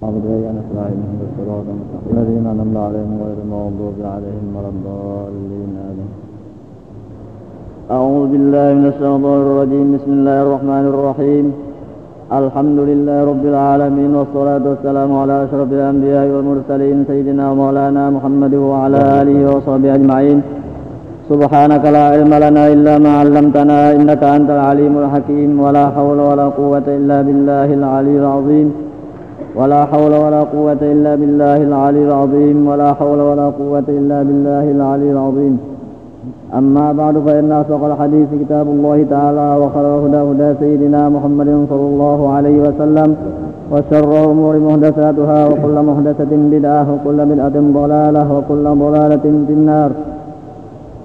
عبد أن أسرائهم بالصراط المستقيم الذين أنعمت عليهم غير المغضوب عليهم ولا الضالين آمين. أعوذ بالله من الشيطان الرجيم. بسم الله الرحمن الرحيم. الحمد لله رب العالمين والصلاة والسلام على أشرف الأنبياء والمرسلين سيدنا ومولانا محمد وعلى آله وصحبه أجمعين. سبحانك لا علم لنا إلا ما علمتنا إنك أنت العليم الحكيم. ولا حول ولا قوة إلا بالله العلي العظيم. ولا حول ولا قوة إلا بالله العلي العظيم. ولا حول ولا قوة إلا بالله العلي العظيم. أما بعد فإن أصدق الحديث كتاب الله تعالى وخير الهدى هدى سيدنا محمد صلى الله عليه وسلم وشر الأمور محدثاتها وكل محدثة بدعة وكل بدعة ضلالة وكل ضلالة في النار.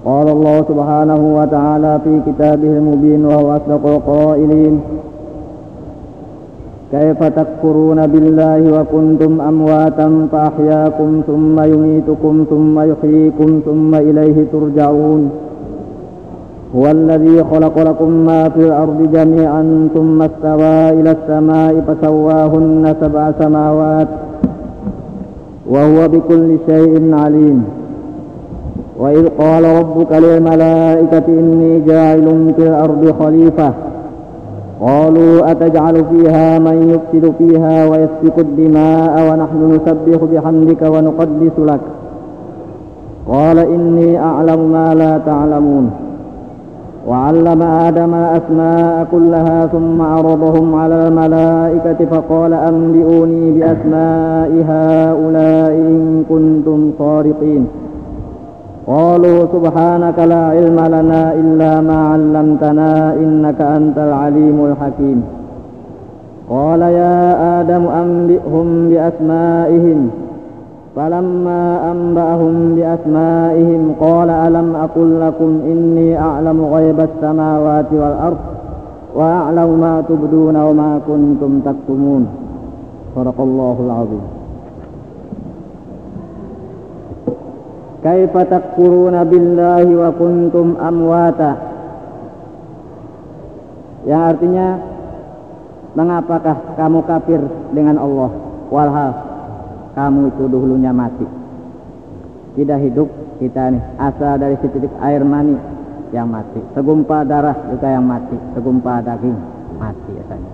قال الله سبحانه وتعالى في كتابه المبين وهو أصدق القائلين: كيف تكفرون بالله وكنتم أمواتا فأحياكم ثم يميتكم ثم يحييكم ثم إليه ترجعون. هو الذي خلق لكم ما في الأرض جميعا ثم استوى إلى السماء فسواهن 7 سماوات وهو بكل شيء عليم. وإذ قال ربك للملائكة إني جاعل في الأرض خليفة قالوا أتجعل فيها من يفسد فيها ويسفك الدماء ونحن نسبح بحمدك ونقدس لك قال إني أعلم ما لا تعلمون. وعلم آدم الأسماء كلها ثم عرضهم على الملائكة فقال أنبئوني بأسماء هؤلاء إن كنتم صادقين. قالوا سبحانك لا علم لنا إلا ما علمتنا إنك أنت العليم الحكيم. قال يا آدم أنبئهم بأسمائهم فلما أنبأهم بأسمائهم قال ألم أقل لكم إني أعلم غيب السماوات والأرض وأعلم ما تبدون وما كنتم تكتمون. صدق الله العظيم. Kaifa takfuruna billahi wa kuntum amwata, yang artinya mengapakah kamu kafir dengan Allah walhal kamu itu dahulunya mati. Tidak hidup kita nih, asal dari setitik air mani yang mati, segumpal darah juga yang mati, segumpal daging mati asalnya.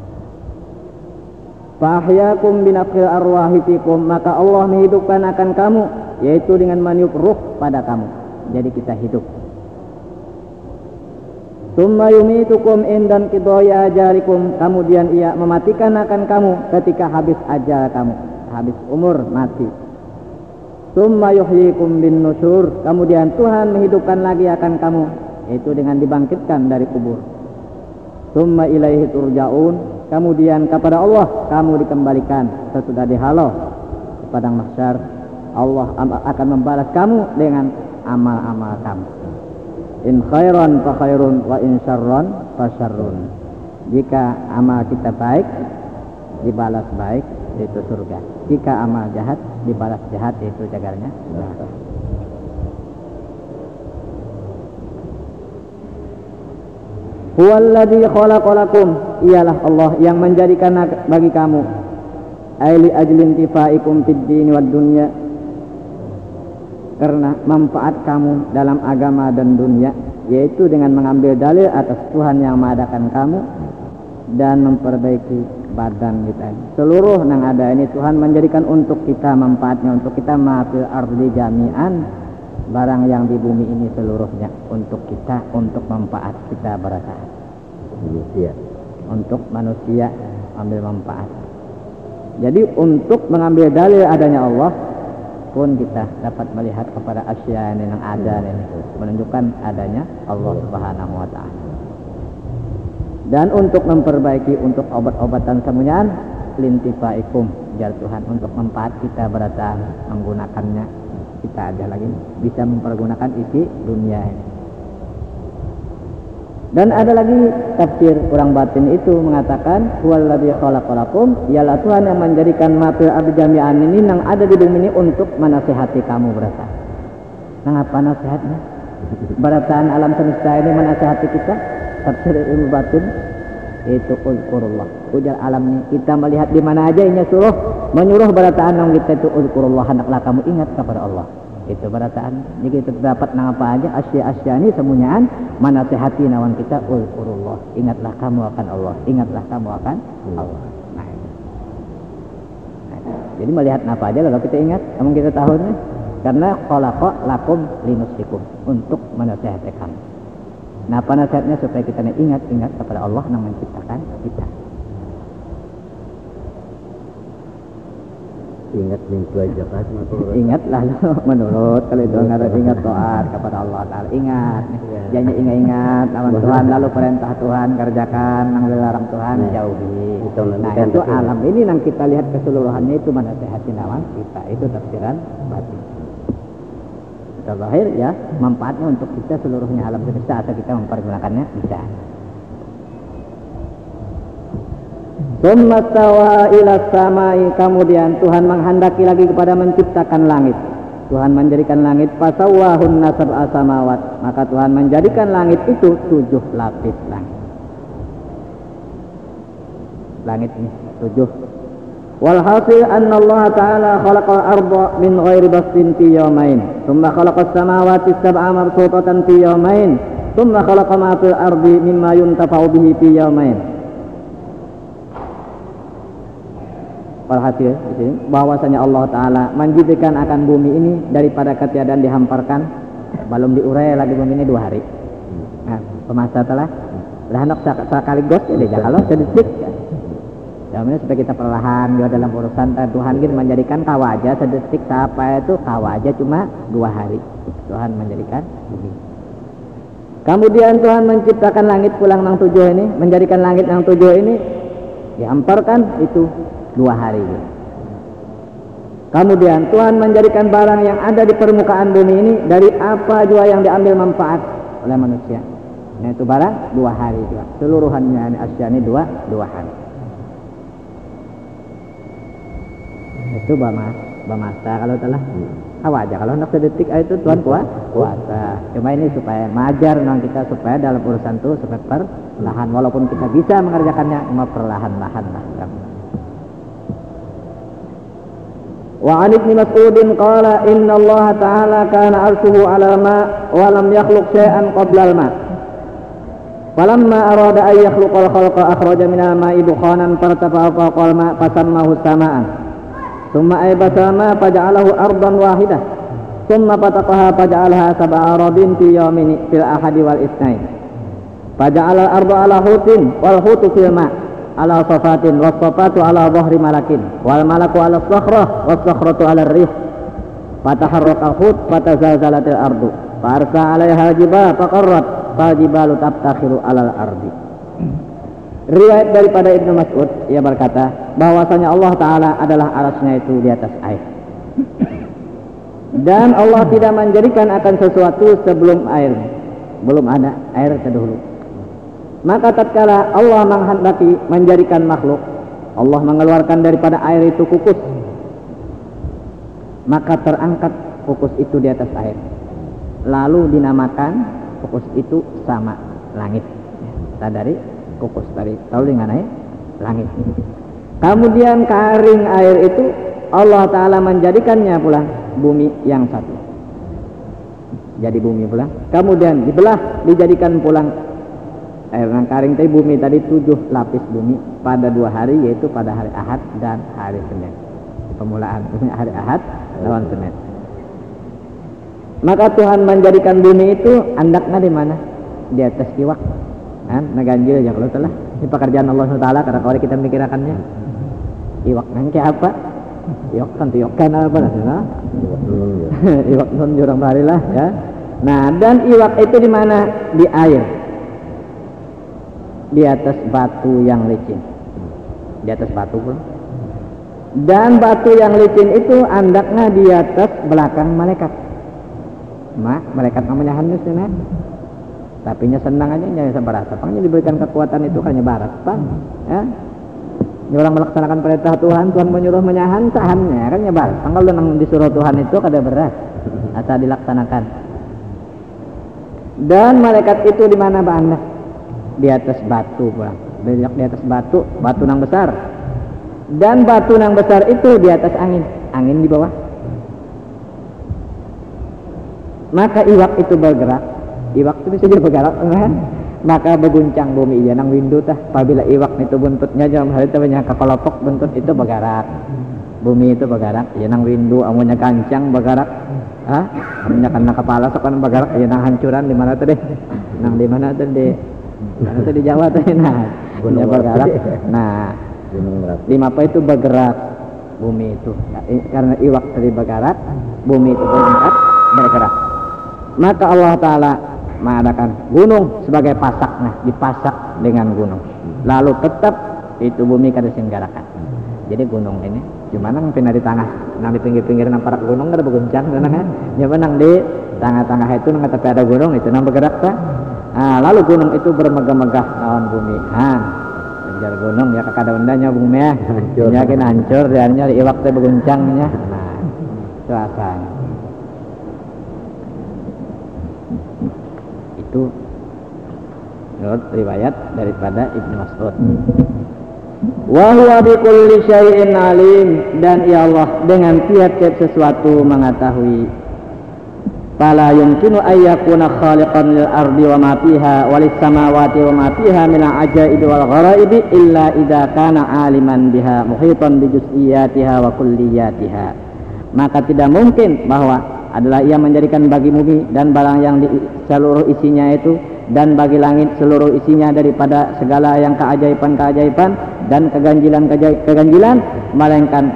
Fahyakum binafkhil arwahi fikum, maka Allah menghidupkan akan kamu, yaitu dengan meniup ruh pada kamu, jadi kita hidup. Tsumma yumitukum indan qidaya ajalikum, kemudian ia mematikan akan kamu ketika habis ajal kamu, habis umur mati. Tsumma yuhyikum bin nusyur, kemudian Tuhan menghidupkan lagi akan kamu, yaitu dengan dibangkitkan dari kubur. Tsumma ilaihi turja'un, kemudian kepada Allah kamu dikembalikan sesudah dihalau di padang mahsyar. Allah akan membalas kamu dengan amal-amal kamu. In khairan fa khairun wa in syarran fa syarrun. Jika amal kita baik, dibalas baik, yaitu surga. Jika amal jahat, dibalas jahat, yaitu jagarnya neraka. Huwallazi khalaqalakum, ialah Allah yang menjadikan bagi kamu aili ajlin tifaikum fid dini wad dunya, karena manfaat kamu dalam agama dan dunia, yaitu dengan mengambil dalil atas Tuhan yang mengadakan kamu dan memperbaiki badan kita. Seluruh yang ada ini Tuhan menjadikan untuk kita manfaatnya, untuk kita mafil ardi jami'an, barang yang di bumi ini seluruhnya untuk kita, untuk manfaat kita berasa manusia, untuk manusia ambil manfaat. Jadi untuk mengambil dalil adanya Allah pun kita dapat melihat kepada asya yang ada ini, menunjukkan adanya Allah Subhanahu wa ta'ala. Dan untuk memperbaiki, untuk obat-obatan semuanya, lintifaikum, jar Tuhan, untuk manfaat kita berata menggunakannya, kita ada lagi bisa mempergunakan isi dunia ini. Dan ada lagi tafsir kurang batin itu mengatakan huwallazi khalaqalakum, ialah Tuhan yang menjadikan mafil ardi jami'an ini yang ada di bumi ini untuk menasihati kamu berasa. Nah, apa nasihatnya? Berataan alam semesta ini menasihati kita. Tafsir ilmu batin itu uzkurullah, ujar alam ini kita melihat di mana aja ini suruh menyuruh barataan nang kita itu uzkurullah, hendaklah kamu ingat kepada Allah. Itu barataan. Jika itu terdapat nang apa aja asya-asya ini semuanyaan menasihati nawan kita uzkurullah. Ingatlah kamu akan Allah. Ingatlah kamu akan Allah. Nah, jadi melihat apa aja kalau kita ingat, namun kita tahu nih, karena khalaqa lakum linusikum, untuk menasihati kamu. Nah, apa nasihatnya supaya kita ingat kepada Allah yang menciptakan kita. Ingat minggu aja kan, ingatlah menurut kalau itu ngaran ingat taat kepada Allah Ta'ala, ingat janji ingat lawan Tuhan, lalu perintah Tuhan kerjakan, yang dilarang Tuhan jauhi. Nah itu alam ini yang kita lihat keseluruhannya itu menasihati lawan kita, itu tafsiran batin. Terakhir ya, manfaatnya untuk kita seluruhnya alam semesta asal kita mempergunakannya bisa. Tsumma stawa ila samai, kemudian Tuhan menghendaki lagi kepada menciptakan langit. Tuhan menjadikan langit fasawwahunna sab'a samawat, maka Tuhan menjadikan langit itu 7 lapis langit. Langit ini 7. Walhasil anna Allah Ta'ala khalaqal arda min ghairi bastin fi yawmain, thumma khalaqas samawati sab'a mabsutatan fi yawmain, thumma khalaqa ma fil ardi mimma yuntafa'u bihi fi yawmain. Walhasil bahwasanya Allah Ta'ala menjadikan akan bumi ini daripada ketiadaan dihamparkan, belum diurai lagi bumi ini 2 hari. Nah, pemasa telah hendak sekaligus ya kalau sedikit ya. Namanya supaya kita perlahan juga dalam urusan Tuhan gitu menjadikan kawaja sedetik sampai itu kawaja cuma 2 hari. Tuhan menjadikan bumi. Kemudian Tuhan menciptakan langit pulang nang 7 ini, menjadikan langit nang 7 ini dihamparkan itu 2 hari. Kemudian Tuhan menjadikan barang yang ada di permukaan bumi ini dari apa juga yang diambil manfaat oleh manusia. Nah itu barang 2 hari juga. Seluruhannya asya ini 2 hari. Itu bamasa kalau telah aja kalau hendak sedetik itu Tuhan kuasa. Cuma ini supaya majar nang kita supaya dalam urusan itu supaya perlahan, walaupun kita bisa mengerjakannya cuma perlahan-lahan lah. Wa 'an Ibnu Mas'udin qala inna Allah Ta'ala kana 'arshuhu 'ala ma wa lam yakhluq shay'an qabla al-ma. Falamma arada an yakhluqa al-khalqa akhraja min al-ma'i dukhanan fartafa'a fawqa al-ma' fasammahu sama'an. Thumma aybasa ma faja'alahu ardan wahidah. Thumma fataqaha faja'alaha sab'a aradin fi yawmin fil ahadi wal itsnain. Faja'ala al-ardu 'ala hutin wal hutu fil ma'. Ala safatin was safatu ala dhahri malakin wal malaku ala sakhrah was sakhratu ala rih fataharraka hut fatazalzalatil ardu farsa 'alaiha jibal faqarrat fajibalu tabtakhiru alal ardi. Riwayat daripada Ibnu Mas'ud, ia berkata bahwasanya Allah Ta'ala adalah arasnya itu di atas air, dan Allah tidak menjadikan akan sesuatu sebelum air, belum ada air terdahulu. Maka tatkala Allah menghendaki menjadikan makhluk, Allah mengeluarkan daripada air itu kukus, maka terangkat kukus itu di atas air, lalu dinamakan kukus itu sama langit. Dari kukus tadi tahu dengan air langit. Kemudian karing air itu Allah Ta'ala menjadikannya pula bumi yang satu, jadi bumi pula. Kemudian dibelah dijadikan pulang air nang karing tadi bumi tadi 7 lapis bumi pada 2 hari, yaitu pada hari Ahad dan hari Senin. Pemulaan hari Ahad lawan Senin. Maka Tuhan menjadikan bumi itu andaknya di mana? Di atas iwak. Kan naganjil ya kalau telah. Ini pekerjaan Allah SWT karena kalau kita mikirakannya. Iwak nang kayak apa? Iwak kan apa nah? Iwak non jurang barilah ya. Nah, dan iwak itu di mana? Di air. Di atas batu yang licin, di atas batu pun. Dan batu yang licin itu andaknya di atas belakang malaikat. Malaikat namanya Hanus ya, tapi nya senang aja nya sebarata. Pangnya diberikan kekuatan itu hanya barat, Bang. Ya. Orang melaksanakan perintah Tuhan, Tuhan menyuruh menyahan sahannya kan nya barat. Kalau nang disuruh Tuhan itu kada berat, asal dilaksanakan. Dan malaikat itu di mana Bang? Di atas batu pulang, di atas batu nang besar. Dan batu yang besar itu di atas angin, angin di bawah. Maka iwak itu bergerak, iwak itu bisa jadi bergerak, maka berguncang bumi iya nang windu tah. Apabila iwak itu buntutnya dalam hal itu banyak kekolopok buntut itu bergerak, bumi itu bergerak, iya nang windu amunnya gancang bergerak, amunnya kena kepala sokan bergerak, iya nang hancuran di mana tuh deh, nang di mana tuh deh, mana tuh di Jawa tuh nah, gunung bergerak, nah di apa itu bergerak bumi itu, karena iwak tadi bergerak, bumi itu bergerak. Maka Allah Ta'ala mengadakan gunung sebagai pasak, nah dipasak dengan gunung, lalu tetap itu bumi kada singgarakan. Jadi gunung ini cuma nang pina di tengah, nang di pinggir-pinggir nang parak gunung kada berguncang kan, cuma nang di tengah-tengah itu nang tapi ada gunung itu nang bergerak kan. Nah, lalu gunung itu bermegah-megah lawan bumi, kejar gunung ya kakak undanya bumi ya hancur, hancur dan nyari iwak teh berguncangnya. Nah itu asalnya. Itu menurut riwayat daripada Ibnu Mas'ud. Wa huwa bi kulli syai'in alim, dan ya Allah dengan tiap-tiap sesuatu mengetahui. Fala yumkinu ayyakuna khaliqan lil ardi wa ma fiha walis samawati wa ma fiha min al-ajaibi wal ghara'ibi illa idza kana aliman biha muhitan bi juz'iyatiha wa kulliyatiha. Maka tidak mungkin bahwa adalah ia menjadikan bagi bumi dan barang yang di seluruh isinya itu, dan bagi langit seluruh isinya daripada segala yang keajaiban-keajaiban dan keganjilan-keganjilan, melainkan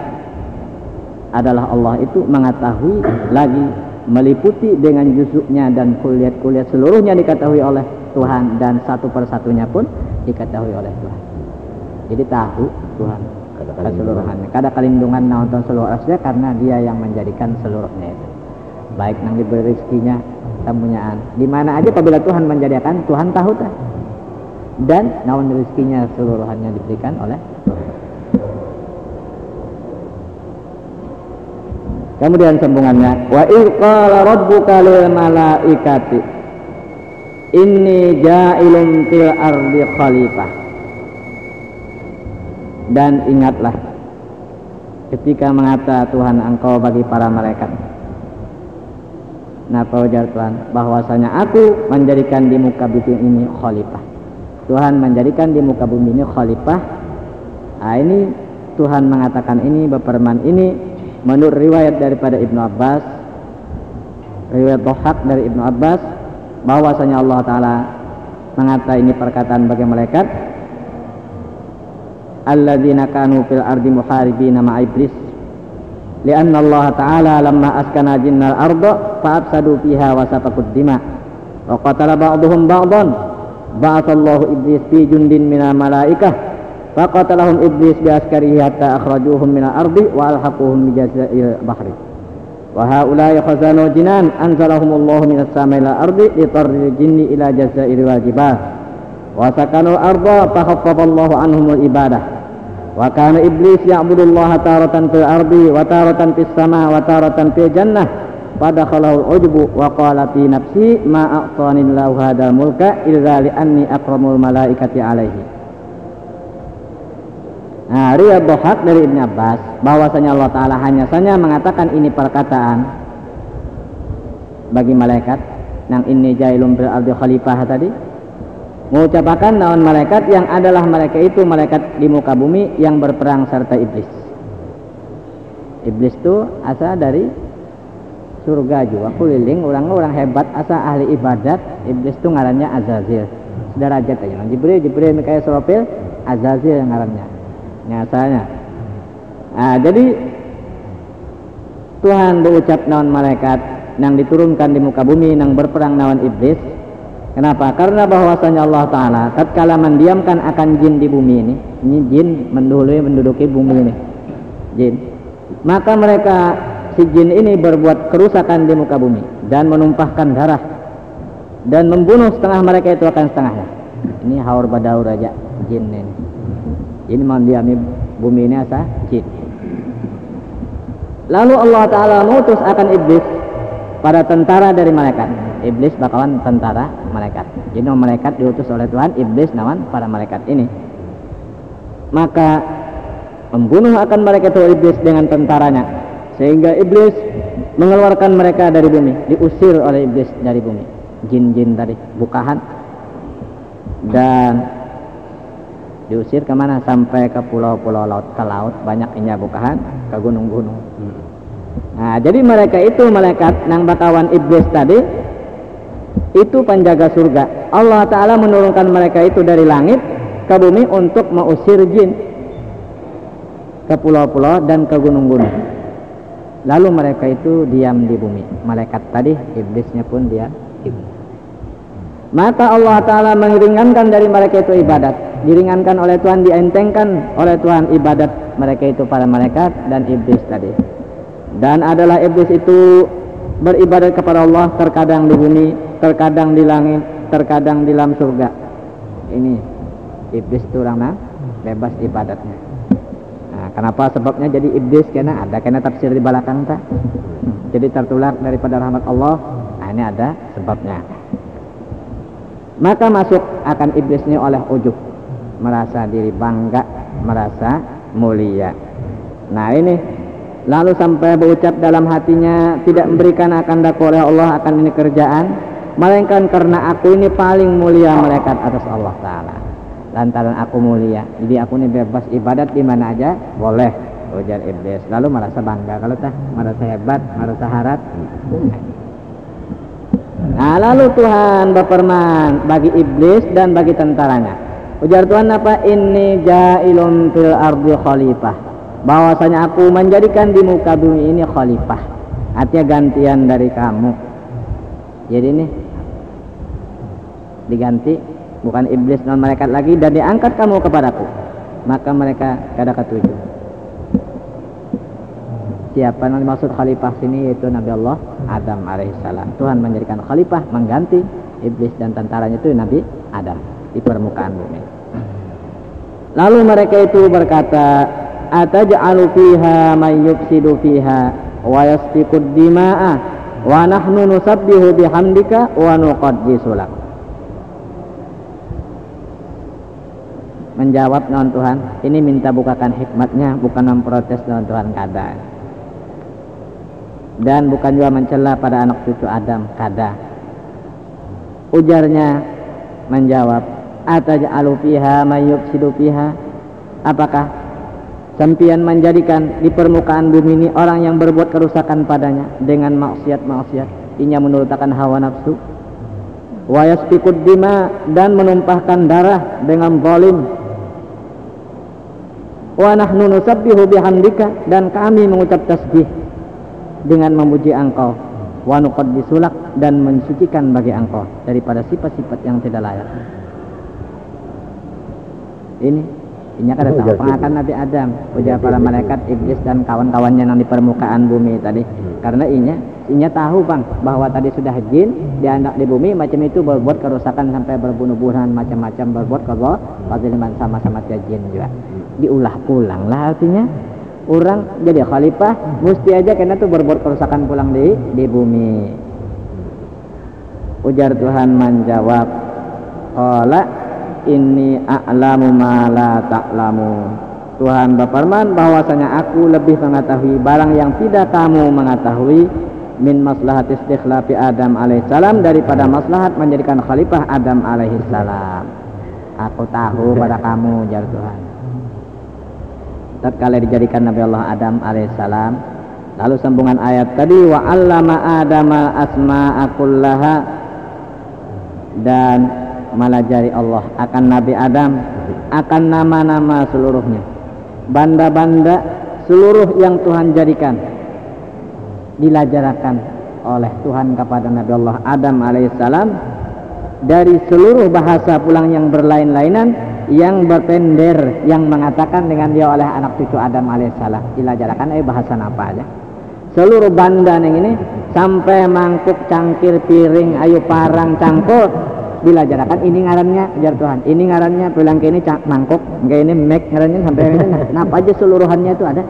adalah Allah itu mengetahui lagi meliputi dengan juzuknya dan kuliat-kuliat seluruhnya diketahui oleh Tuhan, dan satu persatunya pun diketahui oleh Tuhan. Jadi tahu Tuhan keseluruhannya, kada kalindungan nonton seluruh asnya, karena dia yang menjadikan seluruhnya itu. Baik nang diberi rezekinya, temunyaan di mana aja apabila Tuhan menjadikan, Tuhan tahu tak, dan naon rezekinya seluruhannya diberikan oleh Tuhan. Kemudian sambungannya, wa idh qala rabbuka lil malaikati inni ja'ilun fil ardi khalifah. Dan ingatlah ketika mengata Tuhan engkau bagi para malaikat. Napa ujar Tuhan? Bahwasanya aku menjadikan di muka bumi ini khalifah. Tuhan menjadikan di muka bumi ini khalifah. Nah, ini Tuhan mengatakan ini, berfirman ini menurut riwayat daripada Ibnu Abbas, riwayat Dhahak dari Ibnu Abbas, bahwasanya Allah Ta'ala mengata ini perkataan bagi malaikat, alladzina kanu fil ardi muharibina ma'a iblis, lianna Allah Ta'ala lamma askana jinnal arda fa'afsadu fiha wa safakud dima wa qatala ba'duhum ba'dan ba'athallahu iblis fi jundin minal malaikah faqatalahum iblis bi askarihi hatta akhrajuhum minal ardi wa alhaquhum bi jazaa'il bahri wa haula'i khazanu jinan anzalahumullahu minas samai ila ardi litarril jinni ila jazaa'il wajibah wa sakanu arda fa khaffafallahu anhumul ibadah. Wa kana iblis ya'budullaha taratan fil ardi wa taratan fis sama wa taratan fil jannah fadakhalahu ujbu wa qala fi nafsi ma a'tanillahu hadzal mulka illa li anni akramul malaikati alaihi. Nah, riwayat Dhahak dari Ibnu Abbas bahwasanya Allah Ta'ala hanya saja mengatakan ini perkataan bagi malaikat nang inni jailum fil ardi khalifah tadi, mengucapkan naon malaikat yang adalah malaikat itu malaikat di muka bumi yang berperang serta iblis. Iblis itu asal dari surga juga, keliling orang-orang hebat, asal ahli ibadat. Iblis itu ngarannya Azazil, sederajat aja. Jibril, Mikail, Israfil, Azazil yang ngarannya, nyatanya. Nah, jadi Tuhan berucap naon malaikat yang diturunkan di muka bumi yang berperang naon iblis. Kenapa? Karena bahwasanya Allah Ta'ala tatkala mendiamkan akan jin di bumi ini jin menduduki bumi ini, jin, maka mereka si jin ini berbuat kerusakan di muka bumi dan menumpahkan darah dan membunuh setengah mereka itu akan setengahnya. Ini haur badaur aja jin ini. Ini mendiami bumi ini asa jin. Lalu Allah Ta'ala mengutus akan iblis pada tentara dari malaikat. Iblis bakalan tentara malaikat. Jadi malaikat diutus oleh Tuhan, iblis nawan para malaikat ini. Maka membunuh akan mereka itu iblis dengan tentaranya, sehingga iblis mengeluarkan mereka dari bumi, diusir oleh iblis dari bumi, jin-jin tadi bukahan, dan diusir kemana? Sampai ke pulau-pulau laut, ke laut banyak inya bukahan, ke gunung-gunung. Nah, jadi mereka itu malaikat nang batawan iblis tadi itu penjaga surga. Allah Ta'ala menurunkan mereka itu dari langit ke bumi untuk mengusir jin ke pulau-pulau dan ke gunung-gunung. Lalu mereka itu diam di bumi. Malaikat tadi, iblisnya pun diam di bumi. Maka Allah Ta'ala meringankan dari mereka itu ibadat, diringankan oleh Tuhan, dientengkan oleh Tuhan ibadat mereka itu para malaikat dan iblis tadi. Dan adalah iblis itu beribadat kepada Allah terkadang di bumi, terkadang di langit, terkadang di dalam surga. Ini iblis itu orang bebas ibadatnya. Nah, kenapa sebabnya jadi iblis? Karena ada kena tafsir di belakang tak. Jadi tertolak daripada rahmat Allah. Nah, ini ada sebabnya. Maka masuk akan iblisnya oleh ujub, merasa diri bangga, merasa mulia. Nah ini, lalu sampai berucap dalam hatinya, tidak memberikan akan daku oleh Allah akan ini kerjaan, melainkan karena aku ini paling mulia malaikat atas Allah Ta'ala. Lantaran aku mulia, jadi aku ini bebas ibadat di mana aja boleh, ujar iblis. Lalu merasa bangga, kalau tak merasa hebat, merasa harat. Nah lalu Tuhan berfirman bagi iblis dan bagi tentaranya. Ujar Tuhan apa? Inni ja'ilun fil ardi khalifah, bahwasanya aku menjadikan di muka bumi ini khalifah, artinya gantian dari kamu. Jadi ini diganti, bukan iblis non malaikat lagi, dan diangkat kamu kepadaku. Maka mereka kada ketujuh. Siapa yang dimaksud khalifah sini? Yaitu Nabi Allah Adam alaihissalam. Tuhan menjadikan khalifah, mengganti iblis dan tentaranya itu Nabi Adam di permukaan bumi. Lalu mereka itu berkata, ataj'alu fiha may yufsidu fiha wa yasfiku dima'a wa nahnu nusabbihu bihamdika wa nuqaddisu lak. Menjawab non Tuhan, ini minta bukakan hikmatnya, bukan memprotes non Tuhan kada. Dan bukan juga mencela pada anak cucu Adam, kada. Ujarnya menjawab, ataj'alu fiha may yufsidu fiha, apakah sampian menjadikan di permukaan bumi ini orang yang berbuat kerusakan padanya dengan maksiat-maksiat, inya menurutkan hawa nafsu, wa yasfikud dima, dan menumpahkan darah dengan zalim, wa nahnu nusabbihu bihamdika, dan kami mengucap tasbih dengan memuji engkau, wa nuqaddisu lak, dan mensucikan bagi engkau daripada sifat-sifat yang tidak layak. Ini kada tahu pengakan Nabi Adam, ujar para malaikat, iblis dan kawan-kawannya yang di permukaan bumi tadi. Karena inya tahu bang bahwa tadi sudah jin dianak di bumi macam itu berbuat kerusakan sampai berbunuh-bunuhan macam-macam, berbuat kezaliman sama-sama jin juga. Diulah pulang lah, artinya orang jadi khalifah mesti aja kena tuh berbuat kerusakan pulang di bumi. Ujar Tuhan menjawab, qala inni a'lamu ma la ta'lamu. Tuhan berfirman bahwasanya aku lebih mengetahui barang yang tidak kamu mengetahui, min maslahat istikhlafi Adam alaihissalam, daripada maslahat menjadikan khalifah Adam alaihissalam. Aku tahu pada kamu, ujar Tuhan. Tatkala dijadikan Nabi Allah Adam alaihissalam, lalu sambungan ayat tadi, wa 'allama Adama asma'a kullaha, dan melajari Allah akan Nabi Adam akan nama-nama seluruhnya, banda-banda seluruh yang Tuhan jadikan dilajarkan oleh Tuhan kepada Nabi Allah Adam alaihissalam, dari seluruh bahasa pulang yang berlain-lainan, yang berpender, yang mengatakan dengan dia oleh anak cucu Adam alaihissalam, dilajarkan bahasa apa aja seluruh banda yang ini, sampai mangkuk, cangkir, piring, ayu parang, cangkul, dilajarkan ini ngarannya, ujar Tuhan, ini ngarannya, pulang ke ini mangkuk, kayak ini mek ngarannya, sampai ini napa aja seluruhannya itu ada.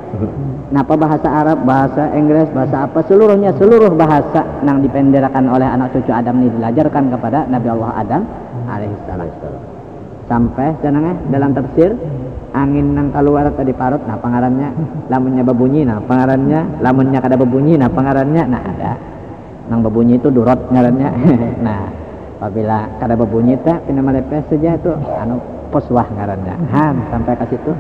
Napa bahasa Arab, bahasa Inggris, bahasa apa, seluruhnya, seluruh bahasa yang dipenderakan oleh anak cucu Adam ini dilajarkan kepada Nabi Allah Adam alaihissalam. sampai senangnya dalam tafsir angin nang keluar tadi parut nah pangarannya lamunnya babunyi nah pangarannya lamunnya kada babunyi nah pangarannya nah ada nang babunyi itu durot ngarannya nah apabila kada babunyi teh pina malepes saja itu anu poswah ngarannya sampai ke situ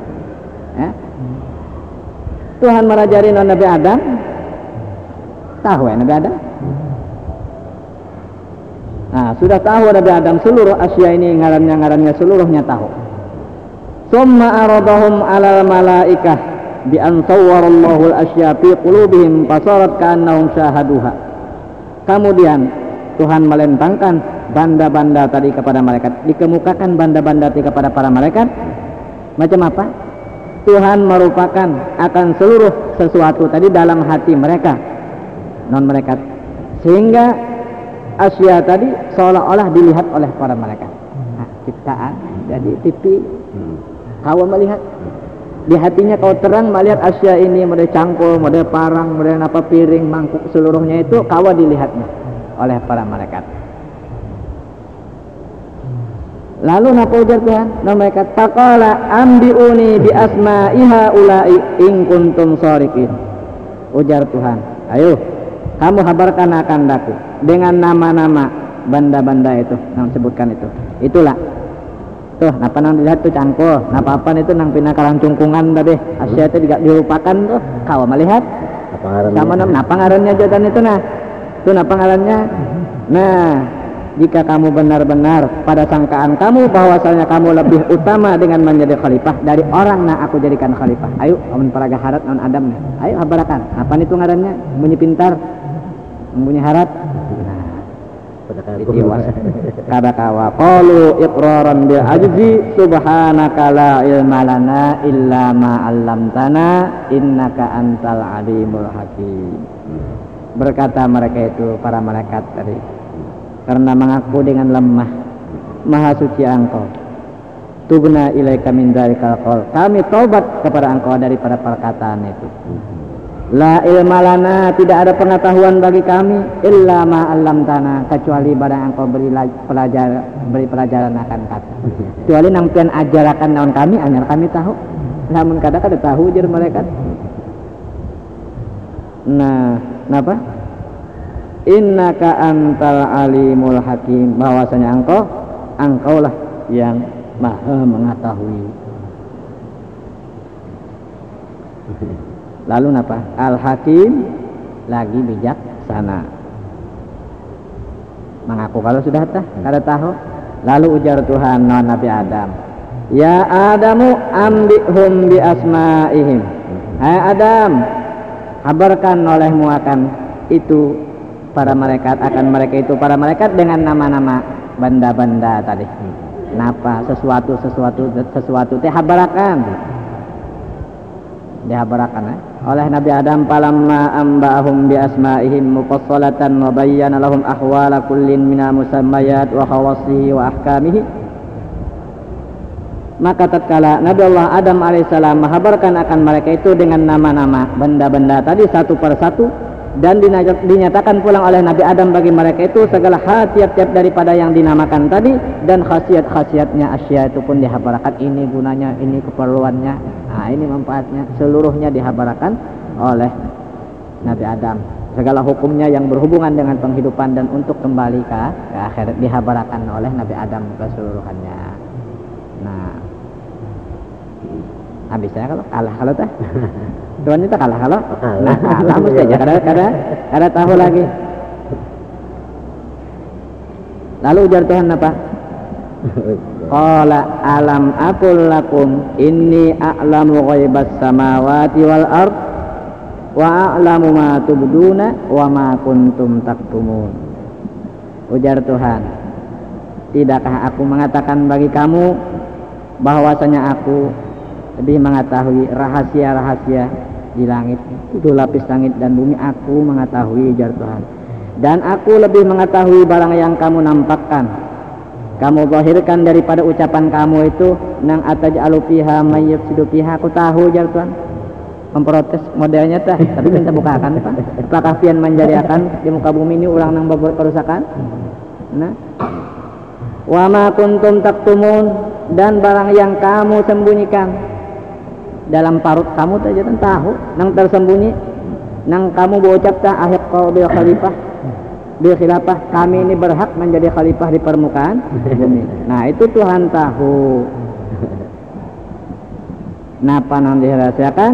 Tuhan merajari Nabi Adam tahu ya Nabi Adam nah sudah tahu Nabi Adam seluruh asya ini ngarannya seluruhnya tahu. Summa aradahum alal malaikah bi an sawwarallahu al-asya fi qulubihim fasarat ka'annahum syahaduha. Kemudian Tuhan melentangkan banda-banda tadi kepada malaikat, dikemukakan banda-banda tadi kepada para malaikat. Macam apa? Tuhan merupakan akan seluruh sesuatu tadi dalam hati mereka, non malaikat, sehingga asya tadi seolah-olah dilihat oleh para malaikat. Nah, ciptaan jadi TV kau melihat di hatinya kau terang melihat asya ini model cangkul, model parang, model apa piring, mangkuk seluruhnya itu kau dilihatnya oleh para malaikat. Lalu napa ujar Tuhan? Malaikat taqala ambiuni bi asma'iha ulai in kuntum shariqin. Ujar Tuhan, ayo kamu habarkan akan daku dengan nama-nama banda-banda itu yang sebutkan itu. Itulah tuh napa nang dilihat tuh cangkul, napa apa itu nang pinakalang cungkungan tadi asya itu tidak dilupakan tuh kau melihat sama napa ngarannya jadan itu nah tuh napa ngarannya nah jika kamu benar-benar pada sangkaan kamu bahwasanya kamu lebih utama dengan menjadi khalifah dari orang nah aku jadikan khalifah ayo amun para gaharat non Adam nih ayo habarakan apa itu ngarannya bunyi pintar bunyi harat kada kawa qalu iqraran bil ajzi subhanaka la ilma lana illa ma 'allamtana innaka antal alimul hakim. Berkata mereka itu para malaikat tadi karena mengaku dengan lemah maha suci engkau tubna ilaika min dzalikal qaul kami taubat kepada engkau daripada perkataan itu. La ilma lana tidak ada pengetahuan bagi kami illa ma 'allamtana kecuali barang engkau beri pelajaran akan kata. Kecuali nang pian ajarakan naon kami anyar kami tahu. Lamun kada tahu jer malaikat. Nah, napa? Innaka antal alimul hakim bahwasanya engkaulah yang maha mengetahui. Lalu napa? Al-Hakim lagi bijaksana. Mengaku kalau sudah kada tahu. Lalu ujar Tuhan Nabi Adam, ya Adamu ambihum bi asma'ihim. Hai Adam, kabarkan olehmu akan itu para malaikat mereka itu para malaikat dengan nama-nama banda-banda tadi. Napa sesuatu teh habarakan. Dihabarakan oleh Nabi Adam palamma ambahum bi asma'ihim mufassalatan wa bayyana lahum ahwala kullin minal musammayat wa khawasihi wa ahkamihi. Maka tatkala Nabi Allah Adam alaihissalam menghabarkan akan mereka itu dengan nama-nama benda-benda tadi satu persatu dan dinyatakan pulang oleh Nabi Adam bagi mereka itu segala hal tiap-tiap daripada yang dinamakan tadi dan khasiat-khasiatnya asya itu pun dihabarkan ini gunanya, ini keperluannya, nah ini manfaatnya seluruhnya dihabarkan oleh Nabi Adam. Segala hukumnya yang berhubungan dengan penghidupan dan untuk kembali ke akhirat dihabarkan oleh Nabi Adam keseluruhannya. Nah, habisnya kalau teh Tuhan itu kalah kalau nah kalah mesti aja kada tahu lagi. Lalu ujar Tuhan apa? Qala alam aqul lakum inni a'lamu ghaibas samawati wal ard wa a'lamu ma tubduna wa ma kuntum taktumun. Ujar Tuhan, tidakkah aku mengatakan bagi kamu bahwasanya aku lebih mengetahui rahasia-rahasia di langit, itu lapis langit dan bumi aku mengetahui, ujar Tuhan. Dan aku lebih mengetahui barang yang kamu nampakkan, kamu zahirkan daripada ucapan kamu itu nang ataj'alu fiha may yufsidu fiha, aku tahu, ujar Tuhan. Memprotes modelnya teh, tapi minta bukakan Pak. Apakah pian menjadikan di muka bumi ini ulang nang berbuat kerusakan? Nah, Wa ma kuntum taktumun, dan barang yang kamu sembunyikan dalam parut kamu saja tahu nang tersembunyi nang kamu berucap ta ahib bil khalifah bil khilafah, kami ini berhak menjadi khalifah di permukaan bumi. Nah itu Tuhan tahu. Napa nang dirahasiakan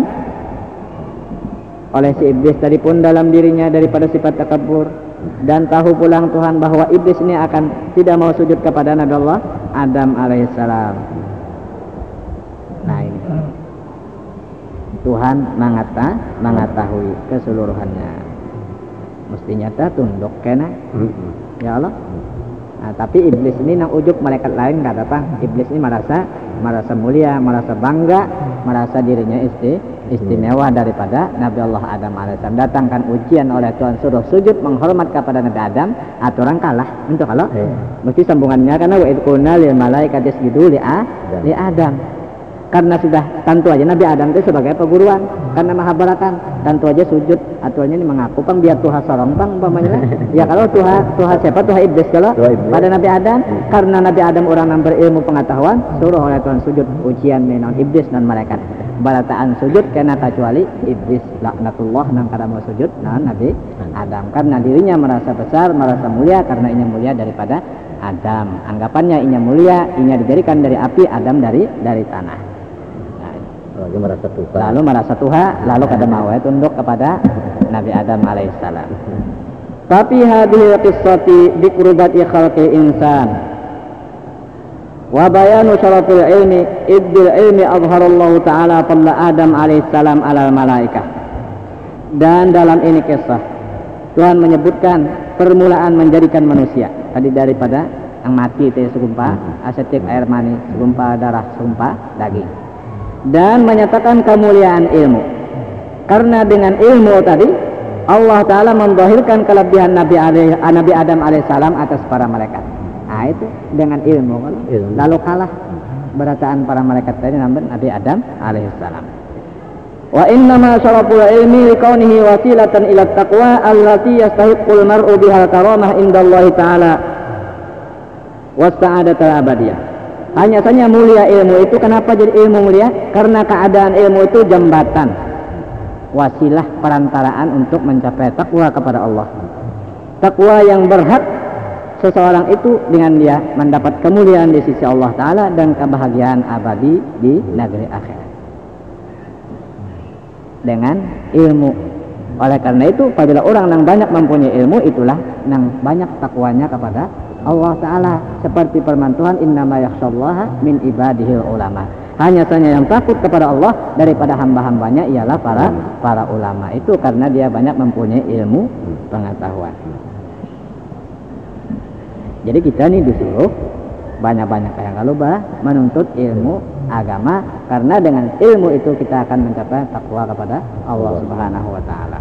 oleh si iblis tadi pun dalam dirinya daripada sifat takabur, dan tahu pulang Tuhan bahwa iblis ini akan tidak mau sujud kepada Nabi Allah Adam alaihissalam. Nah ini Tuhan mengetahui keseluruhannya. Mestinya ta tunduk kena ya Allah. Nah, tapi iblis ini nang ujuk malaikat lain nggak datang. Iblis ini merasa mulia, merasa bangga, merasa dirinya istimewa daripada Nabi Allah Adam alaihissalam. Datangkan ujian oleh Tuhan, suruh sujud menghormat kepada Nabi Adam, aturan kalah. Untuk kalau mesti sambungannya karena wa id qulna lil malaikati isjudu li Adam. Karena sudah tentu aja Nabi Adam itu sebagai peguruan karena Mahabharatan, tentu aja sujud aturannya ini mengaku pang biar Tuhan sorong pang umpamanya. Ya kalau Tuhan siapa? Tuhan iblis kalau pada Nabi Adam, karena Nabi Adam orang yang berilmu pengetahuan, suruh oleh Tuhan sujud ujian menon iblis dan malaikat. Balataan sujud karena kecuali iblis laknatullah nang kada mau sujud Nabi Adam, karena dirinya merasa besar, merasa mulia karena inya mulia daripada Adam. Anggapannya inya mulia, inya dijadikan dari api, Adam dari tanah. Lalu merasa Tuhan, lalu kada mau tunduk kepada Nabi Adam alaihissalam. Tapi hadhihi qissati biqurubati khalqi insan wa bayanu syaratil ilmi idil ilmi azharallahu ta'ala fadla Adam alaihissalam alal malaikah. Dan dalam ini kisah Tuhan menyebutkan permulaan menjadikan manusia tadi daripada yang mati itu segumpal asetik air mani, segumpal darah, segumpal daging, dan menyatakan kemuliaan ilmu. Karena dengan ilmu tadi Allah Ta'ala menzahirkan kelebihan Nabi Adam alaihissalam atas para malaikat. Nah itu dengan ilmu. Lalu kalah berataan para malaikat tadi Nabi Adam alaihissalam. Wa innama syaraful ilmi likaunihi wasilatan ila taqwa allati yastahiqqul mar'u bihal karamah indallahi ta'ala was-sa'adatul abadiyah. Hanya saja mulia ilmu itu. Kenapa jadi ilmu mulia? Karena keadaan ilmu itu jembatan, wasilah perantaraan untuk mencapai takwa kepada Allah. Takwa yang berhak seseorang itu dengan dia mendapat kemuliaan di sisi Allah Ta'ala dan kebahagiaan abadi di negeri akhirat dengan ilmu. Oleh karena itu apabila orang yang banyak mempunyai ilmu, itulah yang banyak takwanya kepada Allah Ta'ala, seperti firman Tuhan innama yakhsyallaha min ibadihil ulama. Hanya saja yang takut kepada Allah daripada hamba-hambanya ialah para ulama itu, karena dia banyak mempunyai ilmu pengetahuan. Jadi kita ini disuruh banyak-banyak yang kalau menuntut ilmu agama, karena dengan ilmu itu kita akan mencapai takwa kepada Allah Subhanahu wa Ta'ala.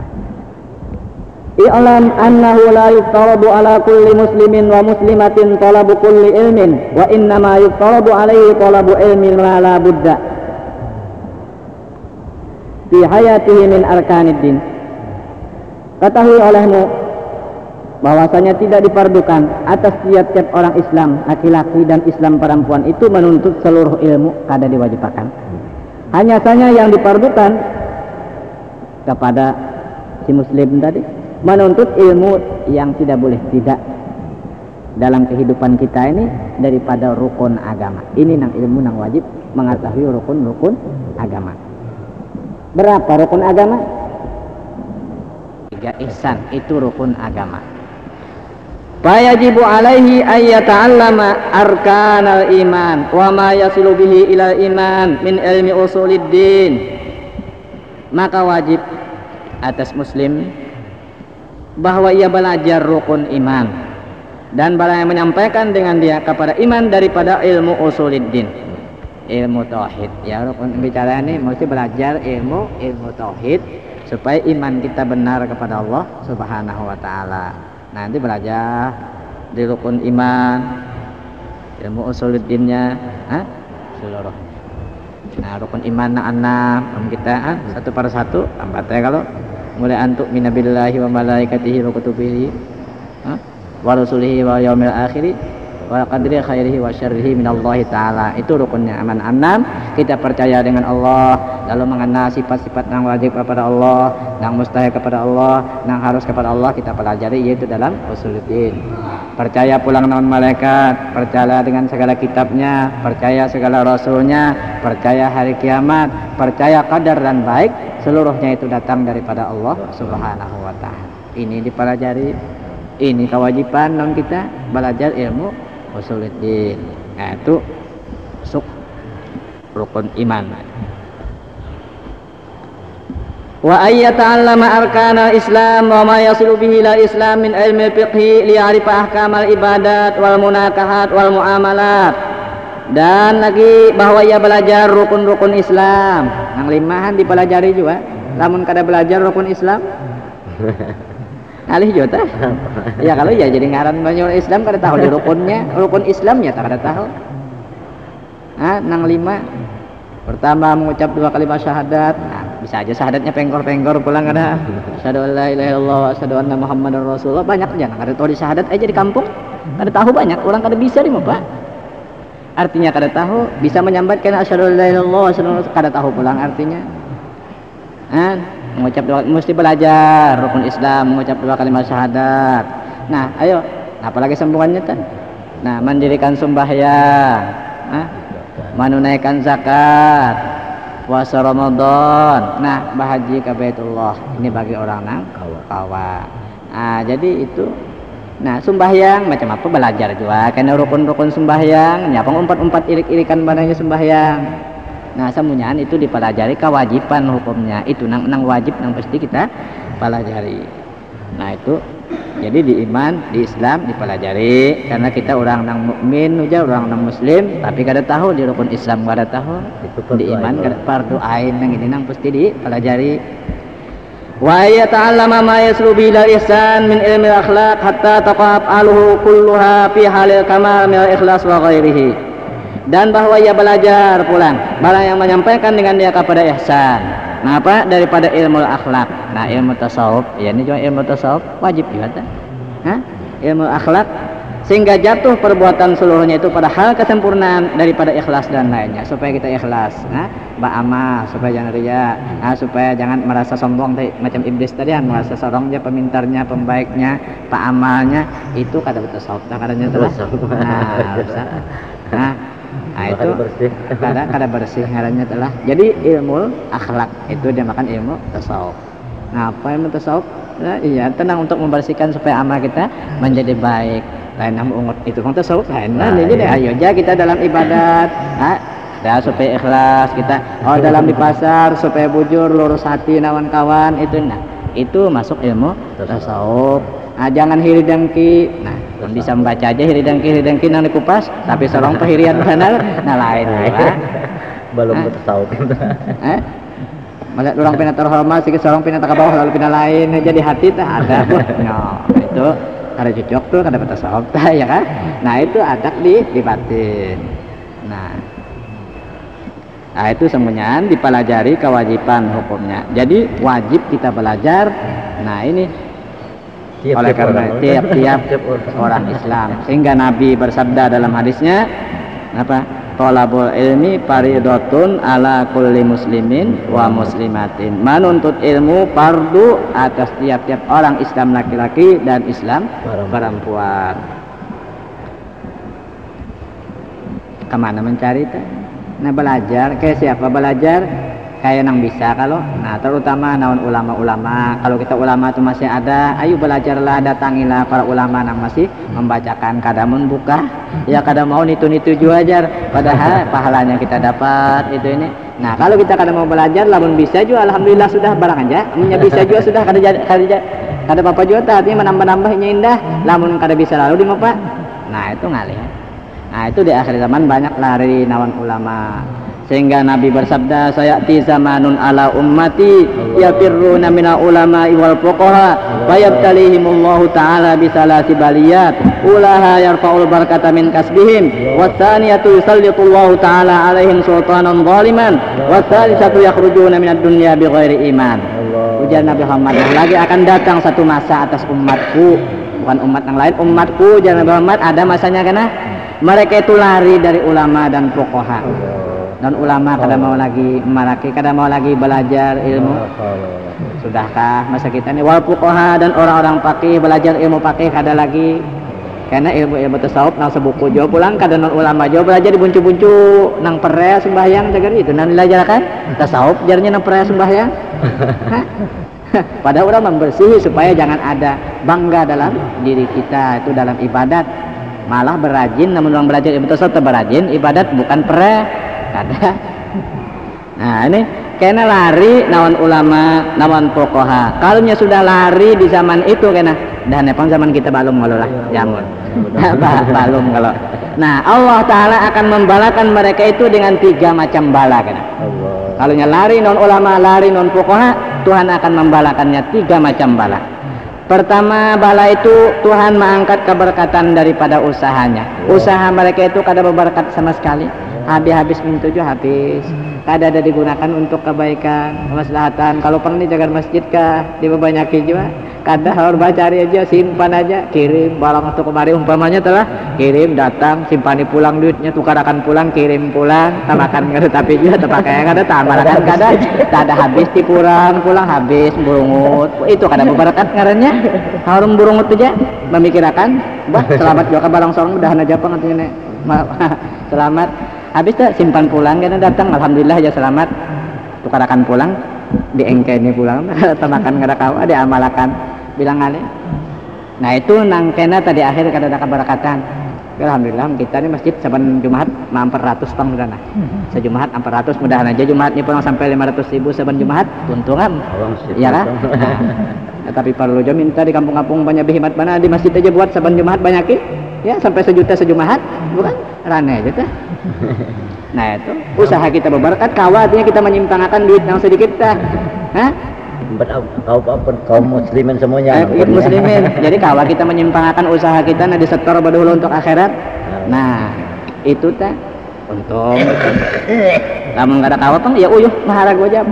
I'lam annahu la yuftaradu ala kulli muslimin wa muslimatin talabu kulli ilmin wa innama yuftaradu alaihi talabu ilmin la budda fi hayatihi min arkanid din. Ketahui olehmu bahwasanya tidak difardukan atas tiap-tiap orang Islam laki-laki dan Islam perempuan itu menuntut seluruh ilmu, kada diwajibkan. Hanya saja yang difardukan kepada si muslim tadi menuntut ilmu yang tidak boleh tidak dalam kehidupan kita ini daripada rukun agama. Ini nang ilmu nang wajib mengetahui rukun agama. Berapa rukun agama? 3 ihsan itu rukun agama. Fayajibu alaihi ayyata'allama arkanal iman wa ma yasilu bihi ila iman min ilmi usuliddin. Maka wajib atas muslim bahwa ia belajar rukun iman dan barang yang menyampaikan dengan dia kepada iman daripada ilmu usuluddin, ilmu tauhid. Ya, rukun bicara ini mesti belajar ilmu tauhid supaya iman kita benar kepada Allah Subhanahu wa Ta'ala. Nanti belajar di rukun iman, ilmu usuluddinnya seluruh. Nah, rukun iman enam kita satu per satu ya kalau mulai antuk minabillahi wa malaikatihi wa kutubihi wa rasulihi wa yaumil akhiri wa qadri khairihi wa syarrihi minallahi ta'ala. Itu rukunnya aman. 6, kita percaya dengan Allah, lalu mengenal sifat-sifat yang wajib kepada Allah, yang mustahil kepada Allah, yang harus kepada Allah, kita pelajari, yaitu dalam usuluddin. Percaya pulang naun malaikat, percaya dengan segala kitabnya, percaya segala rasulnya, percaya hari kiamat, percaya qadar dan baik, seluruhnya itu datang daripada Allah Subhanahu wa ta'ala. Ini dipelajari, ini kewajiban non kita belajar ilmu usuluddin. Nah, itu masuk rukun iman. Wa ayyata'allama arkanal Islam wa ma yasilu bihi ila Islam min ilmi fiqhi liya'rifa ahkamal ibadat wal munakahat wal muamalat. Dan lagi bahwa ia belajar rukun-rukun Islam. Yang 5 dipelajari juga. Lamun kada belajar rukun Islam alih jota. Ya kalau ya jadi ngaran banyak Islam kada tahu di rukunnya, rukun Islam ya tak kada tahu. Nang 5. Pertama mengucap 2 kalimat syahadat. Nah, bisa aja syahadatnya pengkor-pengkor pulang kada. Asyhadu an la ilaha illallah wa asyhadu anna muhammadar rasulullah. Banyak aja kada tahu di syahadat aja di kampung. Kada tahu banyak, orang kada bisa di Pak. Artinya kada tahu, bisa menyambatkan asyhadu an la ilaha illallah wa asyhadu kada tahu pulang artinya. Mengucap 2, mesti belajar rukun Islam, mengucap 2 kalimat syahadat. Nah, ayo, apalagi sambungannya kan? Nah, mendirikan sembahyang, menunaikan zakat, puasa Ramadan. Nah, bahaji ke Baitullah. Ini bagi orang nang kawa. Nah, jadi itu. Nah, sembahyang macam apa belajar juga. Karena rukun-rukun sembahyang, nyapang umpat-umpat irik-irikan badannya sembahyang. Nah, semuanya itu dipelajari kewajiban hukumnya. Itu nang wajib nang pasti kita pelajari. Nah, itu jadi di iman, di Islam dipelajari karena kita orang nang mukmin aja, orang nang muslim, tapi kada tahu di rukun Islam kada tahu. Di iman kada fardu ain nang ini nang pasti dipelajari. Wa yata'allama ma yaslu bil ihsan min ilmi akhlaq hatta taqab aluhu kulluha fi halil kamal min ikhlas wa ghairihi. Dan bahwa ia belajar pulang barang yang menyampaikan dengan dia kepada ihsan. Nah, apa daripada ilmu akhlak. Nah, ilmu tasawuf, ya ini juga ilmu tasawuf wajib juga kan? Ilmu akhlak sehingga jatuh perbuatan seluruhnya itu pada hal kesempurnaan daripada ikhlas dan lainnya, supaya kita ikhlas, ba'amal, supaya jangan riya, supaya jangan merasa sombong macam iblis tadi, merasa sorongnya, pemintarnya, pembaiknya, pa'amalnya, itu kada tasawuf, kadanya telah. Nah, itu kada bersih ngarannya telah. Jadi ilmu akhlak itu dia makan ilmu tasawuf. Nah, apa ilmu tasawuf? Nah, iya, tenang untuk membersihkan supaya amal kita menjadi baik. Lain yang mengungut itu kan tasawuf lain. Nah, ini deh ayo aja kita dalam ibadat, supaya ikhlas kita. Oh, dalam di pasar supaya bujur, lurus hati nawan kawan itu. Nah, itu masuk ilmu tasawuf. Jangan hiri dengki. Nah, bisa membaca aja hiri dengki nang dikupas, tapi sorong pahirian benar, nah lain belum tasawuf. Melihat orang pina terhormat, sikit sorong pina tak bawah lalu pina lain, jadi hati tak ada. Nah, itu kada cocok tuh kada tasawuf ya kan. Nah, itu adak di batin. Nah, itu semuanya dipelajari kewajiban hukumnya. Jadi wajib kita belajar. Nah, ini oleh karena tiap-tiap orang Islam, sehingga Nabi bersabda dalam hadisnya apa? Thalabul ilmi fardhatun ala kulli muslimin wa muslimatin. Menuntut ilmu fardu atas tiap-tiap orang Islam laki-laki dan Islam perempuan. Kemana mencari itu? Nah, belajar kayak siapa belajar? Kayak nang bisa kalau, nah terutama naon ulama-ulama. Kalau kita ulama itu masih ada, ayo belajarlah, datangilah para ulama nang masih membacakan, kada membuka, ya kada mau nitu-nitu juga ajar. Padahal pahalanya kita dapat itu ini. Nah, kalau kita kada mau belajar, lamun bisa juga, alhamdulillah sudah barang aja. Punya bisa juga sudah kada apa-apa juga. Artinya menambah-nambahnya indah. Lamun kada bisa lalu di apa? Nah, itu ngalih. Nah, itu di akhir zaman banyak lari nawan ulama. Sehingga Nabi bersabda, sayati zamanun ala ummati yafirruna mina ulama wal fuqaha wa yabtalihimullahu ta'ala bisalasi baliyat ulaha yarfa'ul barakata min kasbihim wa tsaniyatu yusallitullahu ta'ala alaihim sultanan zaliman wa tsalisatu yakhrujuna minad dunya bighairi iman. Ujar Nabi Muhammad, lagi akan datang satu masa atas umatku, bukan umat yang lain, umatku. Ujar Nabi Muhammad, ada masanya kena mereka itu lari dari ulama dan fuqaha. Dan ulama kada mau lagi maraki, kada mau lagi belajar ilmu. Sudahkah masa kita ini wal fuqaha dan orang-orang faqih belajar ilmu faqih kada lagi. Karena ilmu tasawuf nang sebuku jo pulang kada non ulama jo belajar di buncu-buncu nang perea sembahyang jagar itu nan diajarkan tasawuf jarnya nang perea sembahyang. Pada orang membersihi supaya jangan ada bangga dalam diri kita itu dalam ibadat. Malah berajin namun orang belajar ilmu tasawuf berajin ibadat bukan perea. Kada. Nah ini kena lari nawan ulama nawan fuqaha. Kalaunya sudah lari di zaman itu kena dan nepang zaman kita balum kalau lah jamun balum kalau. Nah Allah Taala akan membalakan mereka itu dengan 3 macam bala kena. Kalaunya lari non ulama lari non fuqaha, Tuhan akan membalakannya 3 macam bala. Pertama bala itu Tuhan mengangkat keberkatan daripada usahanya. Usaha mereka itu kada berberkat sama sekali. Habis mintuju habis. Kada ada digunakan untuk kebaikan, kemaslahatan. Kalau pernah dijaga masjid kah, dibanyaki juga. Kada harus cari aja, simpan aja, kirim barang atau kemari umpamanya telah kirim datang, simpani pulang duitnya, tukar akan pulang, kirim pulang, tamakan kada tapi juga terpakai kada tamarakan kada, ada habis di pulang habis burungut. Itu kada berberkat ngarannya. Harus burungut aja, memikirkan, bah selamat juga barang sorong udah aja apa ngatanya selamat. Habis tak simpan pulang karena datang alhamdulillah ya selamat tukarakan pulang di engke ini pulang tamakan kada kau diamalakan bilang ale. Nah itu nang kena tadi akhir kada ada keberkatan. Alhamdulillah kita ini masjid saban Jumat 400 pang mudah nah. Sejumat 400 mudahan aja Jumat ini pulang sampai 500.000 saban Jumat tuntungan. Iyalah. Nah, tapi perlu aja minta di kampung-kampung banyak berhemat mana di masjid aja buat saban Jumat banyak ya sampai 1 juta sejumat bukan rane aja teh. Nah itu usaha kita berberkat kawatnya kita menyimpangkan duit yang sedikit dah. Hah? Kaum muslimin semuanya. Muslimin. Jadi kawat kita menyimpangkan usaha kita nah disetor dahulu untuk akhirat. Nah itu teh untung. Lamun enggak ada kawat pang ya uyuh mahara gua jam.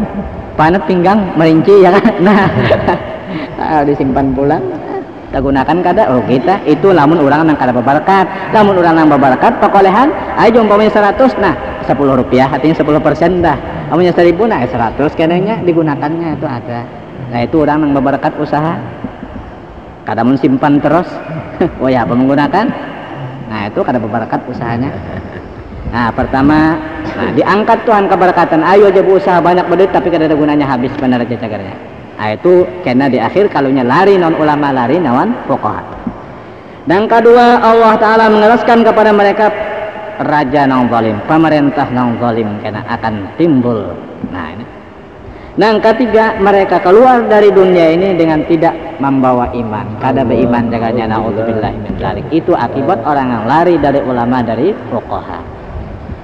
Panet pinggang merinci ya kan. Nah disimpan pulang. Kita gunakan kada oh kita itu lamun orang nang kada berberkat lamun orang nang berberkat pekolehan ayo umpamanya 100 nah 10 rupiah artinya 10% dah amunnya 1000 nah 100 kenanya digunakannya itu ada. Nah itu orang nang berberkat usaha kada mun simpan terus oh ya apa menggunakan nah itu kada berberkat usahanya. Nah pertama nah diangkat Tuhan keberkatan ayo aja berusaha banyak berduit tapi kada ada gunanya habis benar aja cagarnya. Nah itu kena di akhir kalunya lari non ulama lari nawan fuqaha. Dan kedua Allah Ta'ala mengeraskan kepada mereka raja nang zalim, pemerintah nang zalim kena akan timbul. Nah ini. Dan ketiga mereka keluar dari dunia ini dengan tidak membawa iman. Kada beriman jaganya naudzubillah min dzalik. Itu akibat orang yang lari dari ulama dari fuqaha.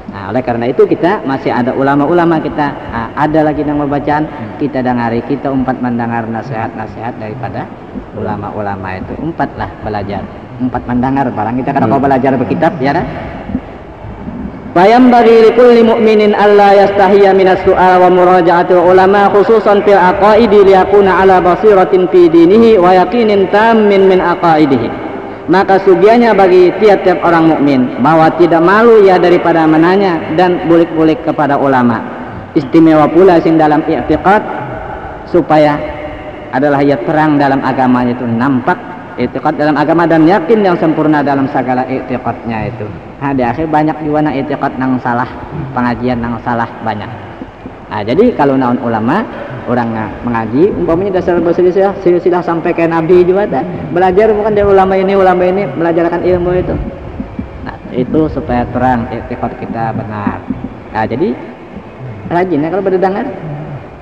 Nah, oleh karena itu kita masih ada ulama-ulama kita ada lagi yang membacaan kita dengari kita umpat mendengar nasihat-nasihat daripada ulama-ulama itu umpatlah belajar umpat mendengar barang kita kalau belajar berkitab ya kan. Bayam bagi likulli mu'minin alla yastahiya minas su'al wa muraja'atul ulama khususan fil aqaidi liyakuna ala basiratin fi dinihi wa yaqinin tammin min aqaidihi. Maka sugianya bagi tiap-tiap orang mukmin bahwa tidak malu ya daripada menanya dan bulik-bulik kepada ulama. Istimewa pula sing dalam i'tiqad supaya adalah ia terang dalam agamanya itu nampak i'tiqad dalam agama dan yakin yang sempurna dalam segala i'tiqadnya itu. Nah di akhir banyak juga nang i'tiqad nang salah, pengajian nang salah banyak. Nah jadi kalau naon ulama orang mengaji umpamanya dasar silsilah sampai ke nabi juga dah. Belajar bukan dari ulama ini belajarkan ilmu itu. Nah itu supaya terang i'tiqad kita benar. Nah jadi rajin ya kalau berdengar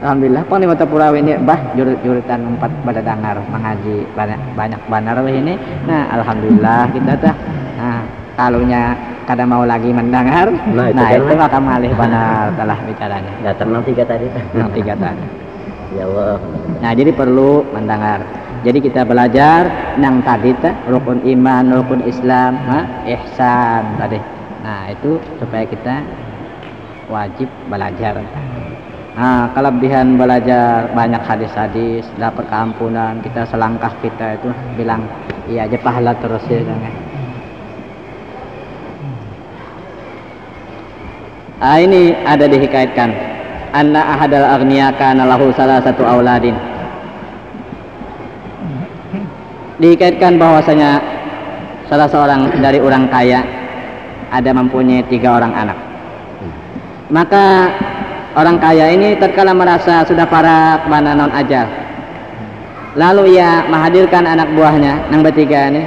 alhamdulillah pang di mata purawi ini bah jurutan 4 berdengar mengaji banyak benar ini. Nah alhamdulillah kita dah nah kalunya kada mau lagi mendengar nah itu maka malih benar telah bicaranya datang nang 3 tadi ya Allah. Nah jadi perlu mendengar. Jadi kita belajar nang tadi rukun iman, rukun Islam, ihsan tadi. Nah itu supaya kita wajib belajar. Nah kelebihan belajar banyak hadis-hadis, dapat keampunan, kita selangkah kita itu bilang iya aja pahala terus ya. Ini ada dihikaitkan anna ahadal aghniya kana lahu salah satu auladin. Dihikaitkan bahwasanya salah seorang dari orang kaya ada mempunyai 3 orang anak. Maka orang kaya ini tatkala merasa sudah parah kemana non ajal, lalu ia menghadirkan anak buahnya nang bertiga ini.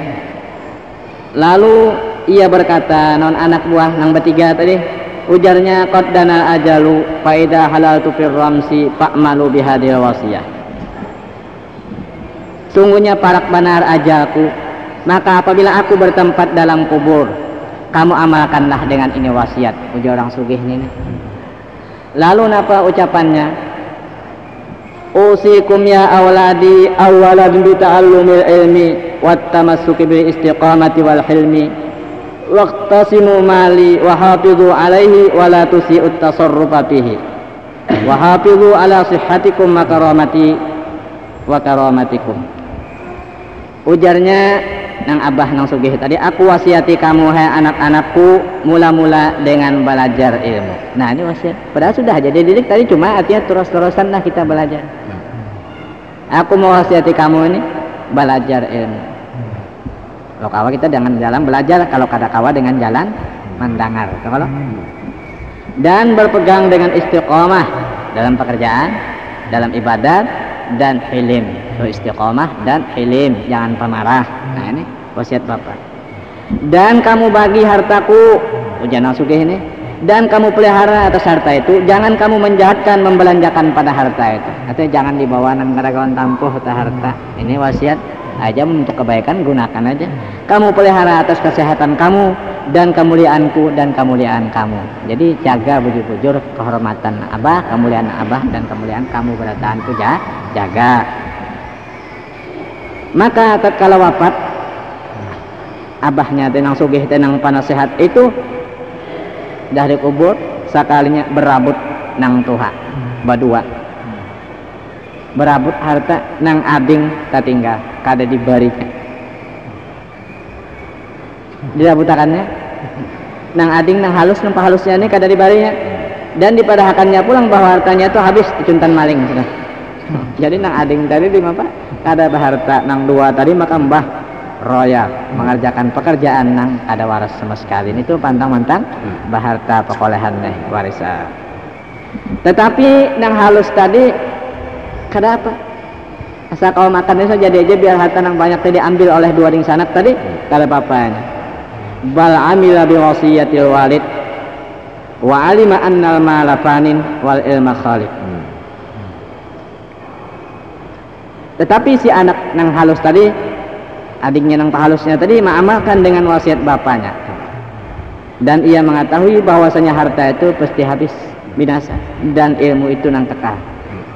Lalu ia berkata non anak buah nang bertiga tadi, ujarnya qad dana ajalu fa idza halaltu fir ramsi fa'malu bihadil wasiyah. Sungguhnya parak benar ajalku, maka apabila aku bertempat dalam kubur, kamu amalkanlah dengan ini wasiat. Ujar orang sugih ini. Lalu apa ucapannya? Usikum ya awladi awwalan bi ta'allumil ilmi wat tamassuki bil istiqamati wal hilmi waqtasimu mali wa hafizu alaihi wa la tusi'ut tasarrufa bihi wa hafizu ala sihhatikum wa karamati wa karamatikum. Ujarnya nang abah nang sugih tadi, aku wasiati kamu hai anak-anakku mula-mula dengan belajar ilmu. Nah ini wasiat, padahal sudah jadi didik tadi, cuma artinya terus-terusan lah kita belajar. Aku mau wasiati kamu ini belajar ilmu. Kalau kawa kita dengan jalan belajar, kalau kada kawa dengan jalan mendengar. Kalau dan berpegang dengan istiqomah dalam pekerjaan, dalam ibadat dan hilim. Istiqomah dan hilim, jangan pemarah. Nah ini wasiat bapak. Dan kamu bagi hartaku, ujian sugih ini, dan kamu pelihara atas harta itu, jangan kamu menjahatkan membelanjakan pada harta itu. Artinya jangan dibawa nang karagawan tampuh ta harta. Ini wasiat aja untuk kebaikan, gunakan aja. Kamu pelihara atas kesehatan kamu dan kemuliaanku dan kemuliaan kamu. Jadi jaga bujur-bujur kehormatan abah, kemuliaan abah dan kemuliaan kamu berataanku jaga. Maka tatkala wafat abahnya tenang sugih tenang panasehat itu dari kubur sakalinya berabut nang tuha badua berabut harta nang ading tatinggal kada dibarikan dirabutakannya nang ading nang halus nang pahalusnya ini kada dibarinya dan dipadahakannya pulang bahwa hartanya itu habis dicuntan maling sudah. Jadi nang ading tadi di apa? Kada harta nang dua tadi maka mbah royal mengerjakan pekerjaan nang ada waras sama sekali. Itu pantang-pantang baharta pekolehan nih warisan. Tetapi nang halus tadi kada apa? Asal kau makan itu jadi aja biar harta nang banyak tadi ambil oleh 2 ding sanak tadi kada apa-apanya. Bal amila bi wasiyatil walid wa alima annal mala fanin wal ilma khalid. Tetapi si anak nang halus tadi, adiknya nang pahalusnya tadi mengamalkan dengan wasiat bapaknya. Dan ia mengetahui bahwasanya harta itu pasti habis, binasa, dan ilmu itu nang kekal.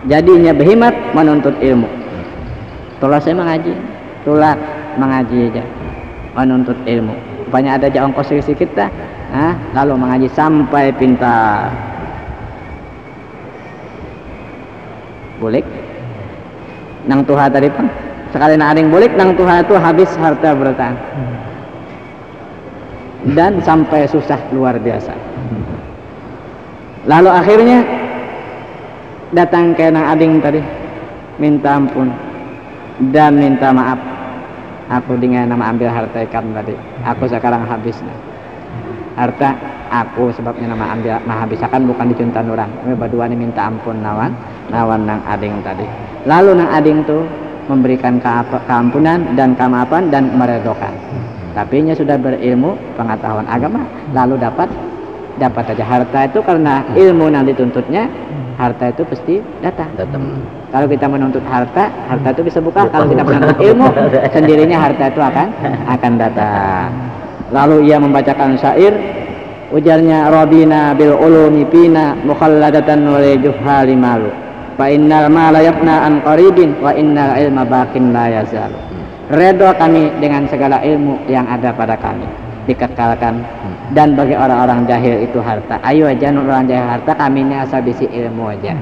Jadinya berhimmat menuntut ilmu. Tulah saya mengaji, tulah mengaji aja, menuntut ilmu. Rupanya ada aja ongkos sedikit dah, lalu mengaji sampai pintar. Boleh? Nang tuha tadi pun sekali nak ading boleh nang tuha itu habis harta bertahan dan sampai susah luar biasa. Lalu akhirnya datang ke nang ading tadi minta ampun dan minta maaf, aku dengan nama ambil harta ikan tadi, aku sekarang habis harta aku sebabnya nama ambil menghabiskan bukan dicuntan orang. Berdua ini minta ampun nawan nang ading tadi. Lalu nang ading tuh memberikan keampunan dan kemaafan dan meredokan. Tapi nya sudah berilmu pengetahuan agama, lalu dapat aja harta itu karena ilmu yang dituntutnya, harta itu pasti datang. Kalau kita menuntut harta itu bisa buka. Kalau kita menuntut ilmu, sendirinya harta itu akan datang. Lalu ia membacakan syair, ujarnya Rabbina bil ulumi fina mukhalladatan wa juhali malu. Fa innal mala yafna an qaribin wa innal ilma baqin la yazal. Redha kami dengan segala ilmu yang ada pada kami, dikekalkan, dan bagi orang-orang jahil itu harta. Ayo aja orang jahil harta, kami ini asal bisi ilmu aja.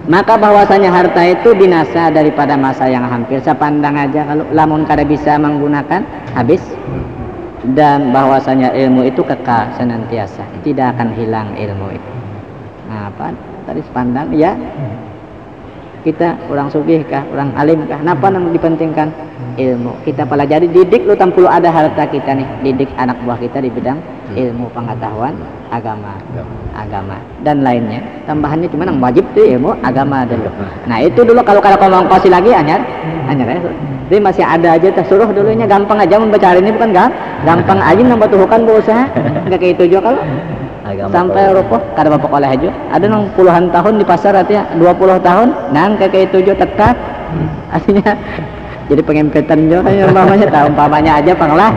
Maka bahwasanya harta itu binasa daripada masa yang hampir. Sepandang aja kalau lamun kada bisa menggunakan habis. dan bahwasanya ilmu itu kekal senantiasa, tidak akan hilang ilmu itu. Nah, apa tadi sepandang ya, kita orang sugih kah, orang alim kah, napa yang dipentingkan ilmu kita pelajari, didik lu tampulu ada harta kita nih, didik anak buah kita di bidang ilmu pengetahuan agama dan lainnya. Tambahannya cuma yang wajib tuh ilmu agama dulu. Nah itu dulu kalau ngongkosi lagi anyar ya. Jadi masih ada aja suruh dulunya gampang aja membaca hari ini, bukan gampang aja nambah tuhukan berusaha nggak kayak itu juga kalau agama sampai rupuh kada bapak oleh aja ada nang puluhan tahun di pasar artinya 20 tahun nang kayak itu juga tetap artinya jadi pengempetan juga kan umpamanya aja panglah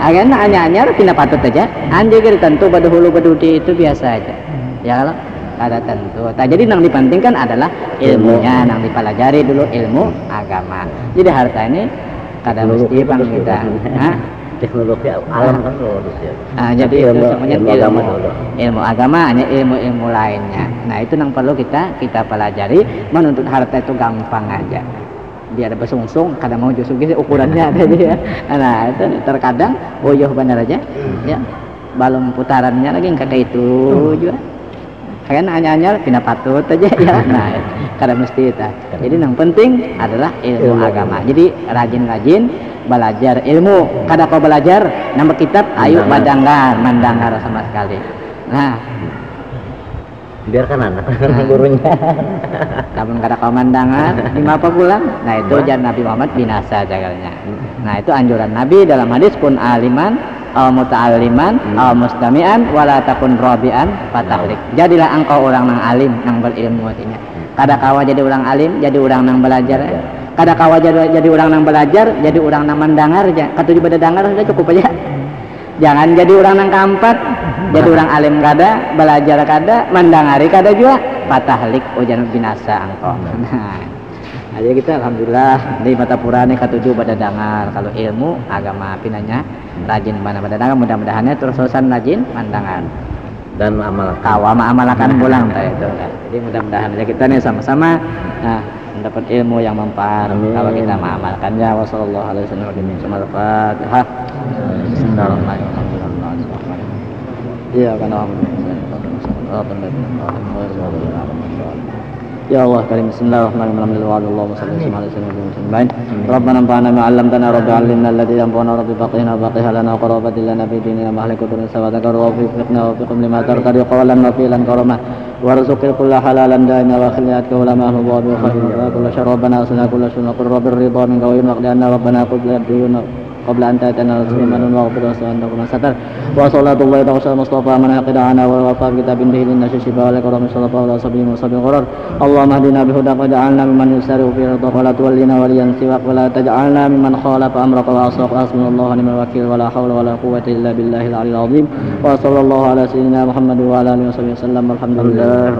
akhirnya anyar pindah patut aja anjir tentu pada hulu badudi itu biasa aja ya kalau ada tentu. Nah, jadi yang dipentingkan adalah ilmunya, yang dipelajari dulu ilmu agama. Jadi harta ini kada mesti bang kita. Teknologi alam kan dulu. Jadi itu semuanya ilmu agama, hanya ilmu lainnya. Nah itu yang perlu kita pelajari. Menuntut harta itu gampang aja. Dia ada besungsung, kadang mau justru ukurannya ada dia. Nah itu terkadang benar aja. Ya balon putarannya lagi kayak itu juga. Kan hanya pindah patut aja ya. Nah, kada mesti itu. Jadi yang penting adalah ilmu agama. Jadi rajin-rajin belajar ilmu. Kada kau belajar nambah kitab, ayo mandangar sama sekali. Nah, biarkan anak gurunya. Namun kada kau mandangan, lima apa pulang? Nah itu jar Nabi Muhammad binasa jagalnya. Nah itu anjuran Nabi dalam hadis kun aliman aw muta'alliman aw mustami'an wala takun rabi'an fatahlik. Jadilah engkau orang nang alim, nang berilmu artinya. Kada kawa jadi orang alim, jadi orang nang belajar. Kada kawa jadi orang nang belajar, jadi orang nang mendengar aja. Katuju pada dengar sudah cukup aja. Jangan jadi orang nang keempat, jadi orang alim kada, belajar kada, mendangari kada juga, fatahlik ujan binasa engkau. Nah, jadi kita alhamdulillah di mata purane katuju pada dengar kalau ilmu agama pinanya rajin pada dengar, mudah-mudahannya terus-terusan rajin mandangan dan amalakan pulang itu. Jadi mudah-mudahan kita nih sama-sama mendapat ilmu yang mempan kalau kita mengamalkannya. Wassallallahu alaihi wasallam. Al-Fatihah. Iya kan Ya Allah karim bismillahirrahmanirrahim Allahumma salli ala sayyidina Rabbana anfa'na ma 'allamtana rabbi 'allimna alladhi yanfa'una rabbi faqihna faqih lana qarabatil lana fi dinina mahlikutun sawadaka wa fi fiqna wa fi qum lima tarqadi qawlan wa fi'lan karama warzuqil kulla halalan daina wa khiliyat ulama wa bi khairin wa kullu syarabana asna kullu sunna qur rabbir ridha min qawin waqdana rabbana qubla diyuna qabla an ta'tana sulaiman wa qul sallallahu satar wa sallallahu ta'ala mustafa man aqidana wa wafa kitabin bihi lin nasi shifa wa karam sallallahu alaihi wasallam wa sabbi gharar Allahumma hdina bi hudak waj'alna mimman yusari'u fi ridha wa la tuwallina waliyan siwak wa la taj'alna mimman khalafa amraka wa asaq hasbunallahu ni'mal wakeel wa la hawla wa la quwwata illa billahil 'aliyyil 'azim wa sallallahu ala sayyidina Muhammad wa ala alihi wasallam alhamdulillah.